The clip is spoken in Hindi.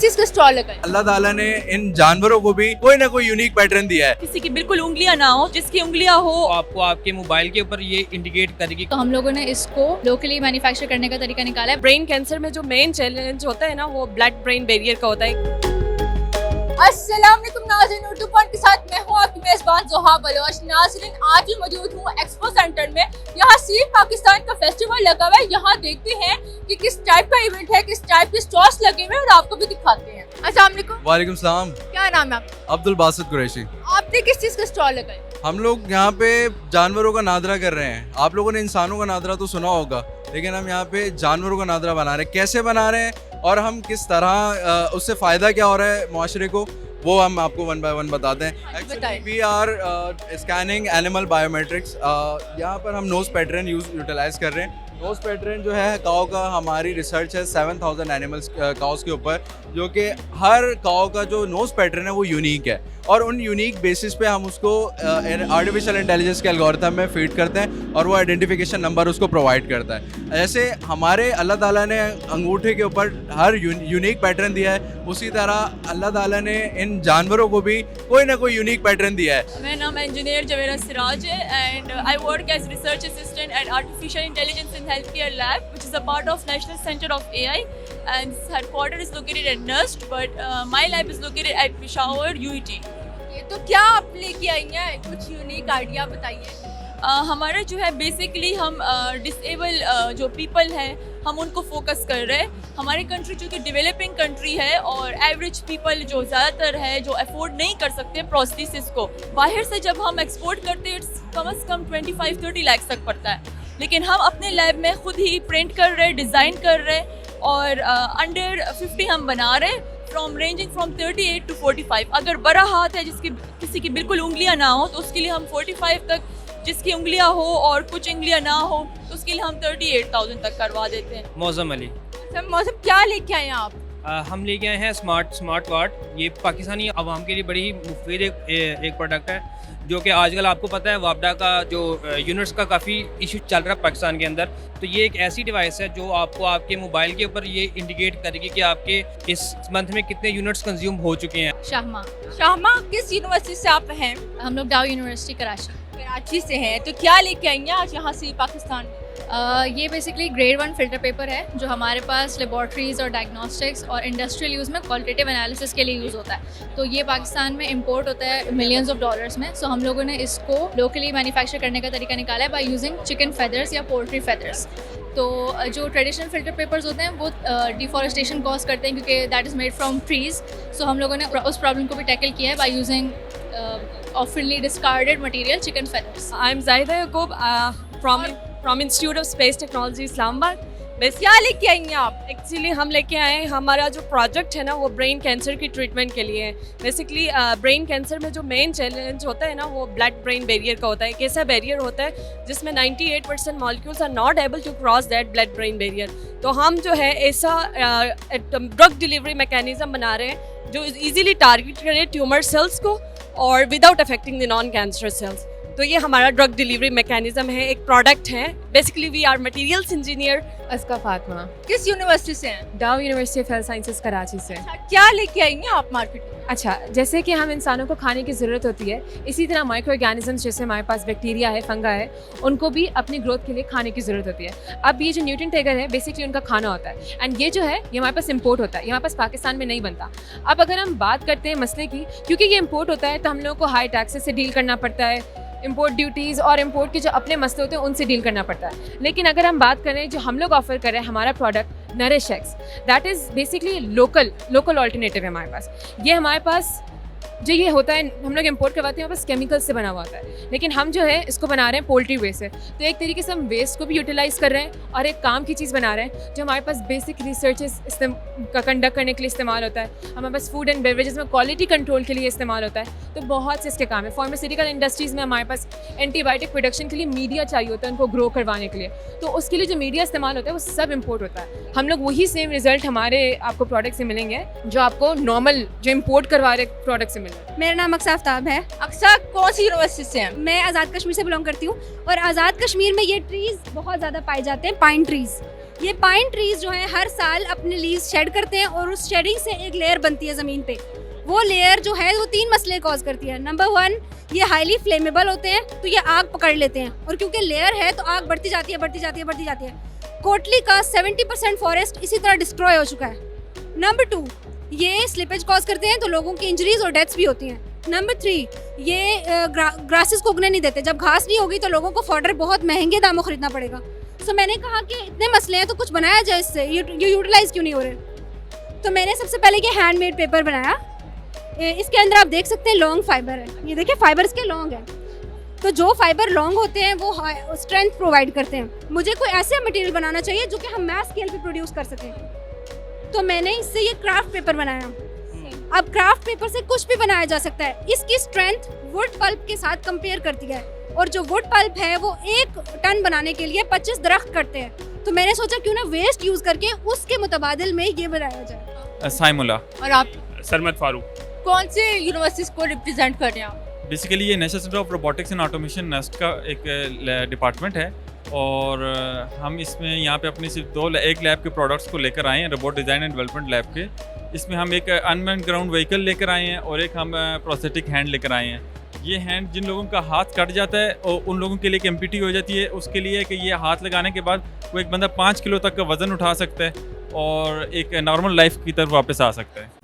चीज का स्टॉल लगा है? अल्लाह ताला ने इन जानवरों को भी कोई ना कोई यूनिक पैटर्न दिया है। किसी की बिल्कुल उंगलियां ना हो, जिसकी उंगलियां हो आपको आपके मोबाइल के ऊपर ये इंडिकेट करेगी। तो हम लोगों ने इसको लोकली मैन्युफैक्चर करने का तरीका निकाला है। ब्रेन कैंसर में जो मेन चैलेंज होता है ना, वो ब्लड ब्रेन बैरियर का होता है। अस्सलाम वालेकुम नाज़रीन, उर्दू पॉइंट के साथ मैं हूँ आपकी मेज़बान ज़ोहा बलोच। नाज़रीन, आज भी मौजूद हूँ एक्सपो सेंटर में। यहाँ सीड पाकिस्तान का फेस्टिवल लगा हुआ है। यहाँ देखते हैं कि किस टाइप का इवेंट है, किस टाइप के स्टॉल्स लगे हुए हैं और आपको भी दिखाते हैं। अस्सलाम वालेकुम। वालेकुम सलाम। क्या नाम है आपका? अब्दुल बासित कुरैशी। आपने किस चीज़ का स्टॉल लगाया? हम लोग यहाँ पे जानवरों का नादरा कर रहे हैं। आप लोगों ने इंसानों का नादरा तो सुना होगा, लेकिन हम यहाँ पे जानवरों का नादरा बना रहे हैं। कैसे बना रहे हैं और हम किस तरह उससे फ़ायदा क्या हो रहा है मुआशरे को, वो हम आपको वन बाय वन बताते हैं। Actually we are scanning animal biometrics. यहाँ पर हम नोज पैटर्न यूटिलाइज कर रहे हैं। नोज पैटर्न जो है काऊ का, हमारी रिसर्च है 7000 एनिमल्स काउस के ऊपर, जो कि हर काऊ का जो नोज पैटर्न है वो यूनिक है और उन यूनिक बेसिस पे हम उसको आर्टिफिशियल इंटेलिजेंस के एल्गोरिथम में फीड करते हैं और वो आइडेंटिफिकेशन नंबर उसको प्रोवाइड करता है। जैसे हमारे अल्लाह ताला ने अंगूठे के ऊपर हर यूनिक पैटर्न दिया है, उसी तरह अल्लाह ताला ने इन जानवरों को भी कोई ना कोई यूनिक पैटर्न दिया है। मेरा नाम इंजीनियर जवेरा सिराज है and I work as research assistant at artificial intelligence in health care lab which is a part of national centre of AI and headquarters is located at NUST, but my lab is located at Peshawar UET. तो क्या आप लेके आई हैं? कुछ यूनिक आइडिया बताइए। हमारा जो है बेसिकली हम डिसेबल जो पीपल हैं हम उनको फोकस कर रहे हैं। हमारी कंट्री जो कि डेवलपिंग कंट्री है और एवरेज पीपल जो ज़्यादातर है जो अफोर्ड नहीं कर सकते प्रोस्थेसिस को, बाहर से जब हम एक्सपोर्ट करते हैं कम से कम 25-30 लाख तक पड़ता है, लेकिन हम अपने लैब में खुद ही प्रिंट कर रहे हैं, डिज़ाइन कर रहे हैं और अंडर 50 हम बना रहे हैं, रेंजिंग फ्रॉम 38 to 45। अगर बड़ा हाथ है जिसकी किसी की बिल्कुल उंगलियां ना हो तो उसके लिए हम 45 तक, जिसकी उंगलियां हो और कुछ उंगलियां ना हो तो उसके लिए हम 38,000 तक करवा देते हैं। मौसम अली। सर मौसम क्या लेके आए हैं आप? हम लेके आए हैं स्मार्ट वाट। ये पाकिस्तानी आवाम के लिए बड़ी ही मुफीद एक प्रोडक्ट है, जो कि आजकल आपको पता है वापडा का जो यूनिट्स का काफ़ी इशू चल रहा है पाकिस्तान के अंदर। तो ये एक ऐसी डिवाइस है जो आपको आपके मोबाइल के ऊपर ये इंडिकेट करेगी कि आपके इस मंथ में कितने यूनिट्स कंज्यूम हो चुके हैं। शाहमा किस यूनिवर्सिटी से आप हैं? हम लोग डाउ यूनिवर्सिटी कराची से हैं। तो क्या लेके आई हैं आज यहाँ से पाकिस्तान में? ये बेसिकली ग्रेड 1 फिल्टर पेपर है जो हमारे पास लेबॉर्ट्रीज़ और डायग्नोस्टिक्स और इंडस्ट्रियल यूज़ में क्वालिटेटिव एनालिसिस के लिए यूज़ होता है। तो ये पाकिस्तान में इंपोर्ट होता है मिलियंस ऑफ डॉलर्स में। सो हम लोगों ने इसको लोकली मैन्युफैक्चर करने का तरीका निकाला है बाय यूजिंग चिकन फेदर्स या पोल्ट्री फेदर्स। तो जो ट्रेडिशनल फिल्टर पेपर्स होते हैं वो डिफॉरेस्टेशन कॉज करते हैं क्योंकि that is made from trees. So हम लोगों ने उस प्रॉब्लम को भी टैकल किया है by using oftenly discarded material chicken feathers. I'm Zaida Yaqub from Institute of Space Technology Islamabad. क्या लेके आई हैं आप? एक्चुअली हम लेके आए हैं, हमारा जो प्रोजेक्ट है ना वो ब्रेन कैंसर की ट्रीटमेंट के लिए है। बेसिकली ब्रेन कैंसर में जो मेन चैलेंज होता है ना वो ब्लड ब्रेन बैरियर का होता है। एक ऐसा बैरियर होता है जिसमें 98% molecules are not able to cross that blood brain barrier. तो हम जो है ऐसा ड्रग डिलीवरी मैकेनिज्म बना रहे हैं जो इजीली टारगेट करे ट्यूमर सेल्स को और without affecting the non cancer cells. तो ये हमारा ड्रग डिलीवरी मैकेनिज्म है, एक प्रोडक्ट है। Basically we are materials engineer. अस्का फातिमा। किस यूनिवर्सिटी से हैं? Dow University of Health Sciences Karachi से। क्या लेके आई हैं आप मार्केट में? अच्छा, जैसे कि हम इंसानों को खाने की ज़रूरत होती है, इसी तरह माइक्रो ऑर्गेनिजम्स जैसे हमारे पास बैक्टीरिया है, फंगा है, उनको भी अपनी ग्रोथ के लिए खाने की ज़रूरत होती है। अब ये जो न्यूट्रिएंट टैगर है बेसिकली उनका खाना होता है एंड ये जो है ये हमारे पास इंपोर्ट होता है, ये हमारे पास पाकिस्तान में नहीं बनता। अब अगर हम बात करते हैं मसले की, क्योंकि ये इंपोर्ट होता है तो हम लोगों को हाई टैक्सेस से डील करना पड़ता है, इंपोर्ट ड्यूटीज़ और इंपोर्ट के जो अपने मसले होते हैं उनसे डील करना पड़ता है। लेकिन अगर हम बात करें जो हम लोग ऑफर कर रहे हैं हमारा product nourish x, that is basically local alternative है हमारे पास। ये हमारे पास जो ये होता है हम लोग इंपोर्ट करवाते हैं बस केमिकल्स से बना हुआ होता है, लेकिन हम जो है इसको बना रहे हैं पोल्ट्री वेस्ट से। तो एक तरीके से हम वेस्ट को भी यूटिलाइज़ कर रहे हैं और एक काम की चीज़ बना रहे हैं जो हमारे पास बेसिक रिसर्चेस का कंडक्ट करने के लिए इस्तेमाल होता है। हमारे पास फूड एंड बेवरेजेस में क्वालिटी कंट्रोल के लिए इस्तेमाल होता है। तो बहुत से इसके काम है। फार्मास्यूटिकल इंडस्ट्रीज़ में हमारे पास एंटीबायोटिक प्रोडक्शन के लिए मीडिया चाहिए होता है उनको ग्रो करवाने के लिए, तो उसके लिए जो मीडिया इस्तेमाल होता है वो सब इंपोर्ट होता है। हम लोग वही सेम रिजल्ट हमारे आपको प्रोडक्ट से मिलेंगे जो आपको नॉर्मल जो इम्पोर्ट करवा रहे प्रोडक्ट से मिलेंगे। मेरा नाम अक्सा आफ्ताब है। अक्सा कौन सी यूनिवर्सिटी से हैं? मैं आज़ाद कश्मीर से बिलोंग करती हूँ और आज़ाद कश्मीर में ये ट्रीज़ बहुत ज़्यादा पाए जाते हैं, पाइन ट्रीज़। ये पाइन ट्रीज जो हैं हर साल अपने लीव्स शेड करते हैं और उस शेडिंग से एक लेयर बनती है ज़मीन पे। वो लेयर जो है वो 3 मसले कॉज करती है। नंबर 1, ये हाईली फ्लेमेबल होते हैं, तो ये आग पकड़ लेते हैं और क्योंकि लेयर है तो आग बढ़ती जाती है बढ़ती जाती है बढ़ती जाती है। कोटली का 70% फॉरेस्ट इसी तरह डिस्ट्रॉय हो चुका है। नंबर 2, ये स्लिपेज कॉज करते हैं तो लोगों की इंजरीज और डेथ्स भी होती हैं। नंबर 3, ये ग्रासेस को उगने नहीं देते। जब घास नहीं होगी तो लोगों को फॉडर बहुत महंगे दामों खरीदना पड़ेगा। सो मैंने कहा कि इतने मसले हैं तो कुछ बनाया जाए इससे, ये यूटिलाइज क्यों नहीं हो रहे। तो मैंने सबसे पहले ये हैंडमेड पेपर बनाया। इसके अंदर आप देख सकते हैं लॉन्ग फाइबर है, ये देखिए फाइबर इसके लॉन्ग है। तो जो फाइबर लॉन्ग होते हैं वो स्ट्रेंथ प्रोवाइड करते हैं। मुझे कोई ऐसे मटेरियल बनाना चाहिए जो कि हम मैस स्केल पे प्रोड्यूस कर सकें, तो मैंने इससे ये क्राफ्ट पेपर बनाया। अब क्राफ्ट पेपर से कुछ भी बनाया जा सकता है। इसकी स्ट्रेंथ वुड पल्प के साथ कंपेयर करती है और जो वुड पल्प है वो 1 टन बनाने के लिए 25 दरख्त करते हैं। तो मैंने सोचा क्यों ना वेस्ट यूज़ करके उसके मुतबादिल में ये बनाया जाए। साइमुल्ला। और आप सरमत फारूक। कौन से यूनिवर्सिटीज को रिप्रेजेंट कर रहे हैं आप? बेसिकली ये national centre of robotics and automation nest का एक डिपार्टमेंट है और हम इसमें यहाँ पे अपनी सिर्फ एक लैब के प्रोडक्ट्स को लेकर आए हैं, robot design and development lab के। इसमें हम एक अनमैन्ड ग्राउंड व्हीकल लेकर आए हैं और एक हम प्रोस्थेटिक हैंड लेकर आए हैं। ये हैंड जिन लोगों का हाथ कट जाता है और उन लोगों के लिए एक एम्पिटी हो जाती है, उसके लिए कि ये हाथ लगाने के बाद वो एक बंदा 5 किलो तक का वज़न उठा सकता है और एक नॉर्मल लाइफ की तरफ वापस आ सकता है।